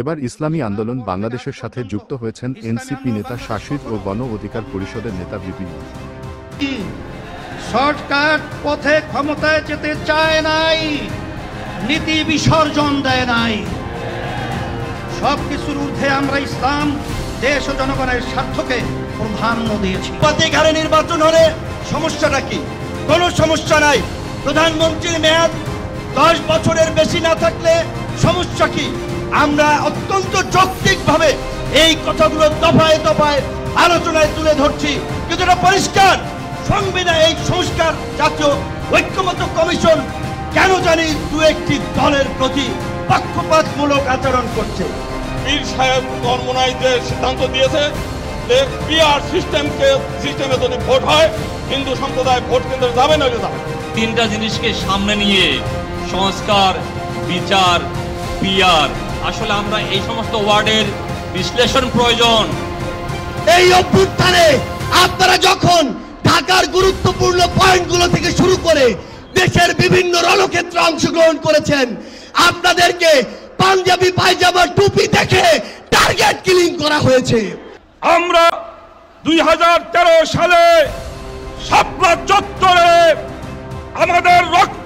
এবার ইসলামী আন্দোলন বাংলাদেশের সাথে যুক্ত হয়েছেন এনসিপি নেতা শাসিত ও গণ অধিকার পরিষদের নেতা বিপিন। শর্টকাট পথে ক্ষমতায় যেতে চায় নাই, নীতি বিসর্জন দেয় নাই। সবকিছুর ঊর্ধ্বে আমরা ইসলাম, দেশ ও জনগণের স্বার্থকে প্রাধান্য দিয়েছি। প্রতিকারে নির্বাচন হলে সমস্যাটা কি? কোনো সমস্যা নাই। প্রধানমন্ত্রীর মেয়াদ 10 বছরের বেশি না থাকলে সমস্যা কি? আমরা অত্যন্ত যৌক্তিকভাবে এই কথাগুলো দফায় দফায় আলোচনায় তুলে ধরছি, কিন্তু এটা পরিষ্কার সংবিধান এই সংস্কার জাতীয় ঐক্যমত্য কমিশন কেন জানি দু একটি দলের প্রতি পক্ষপাতমূলক আচরণ করছে। পীর সাহেব কর্মনায় যে সিদ্ধান্ত দিয়েছে যে পিআর সিস্টেমে যদি ভোট হয় হিন্দু সম্প্রদায় ভোট কেন্দ্রে যাবে না যাবে। তিনটা জিনিসকে সামনে নিয়ে সংস্কার, বিচার, পিআর, আসলে আমরা এই সমস্ত ওয়ার্ডের বিশ্লেষণ প্রয়োজন। এই অভ্যুত্থানে আপনারা যখন ঢাকার গুরুত্বপূর্ণ পয়েন্টগুলো থেকে শুরু করে দেশের বিভিন্ন রণক্ষেত্রে অংশগ্রহণ করেছেন, আপনাদেরকে পাঞ্জাবি পায়জামা টুপি দেখে টার্গেট কিলিং করা হয়েছে। আমরা 2013 সালে শাপলা চত্বরে আমাদের রক্ত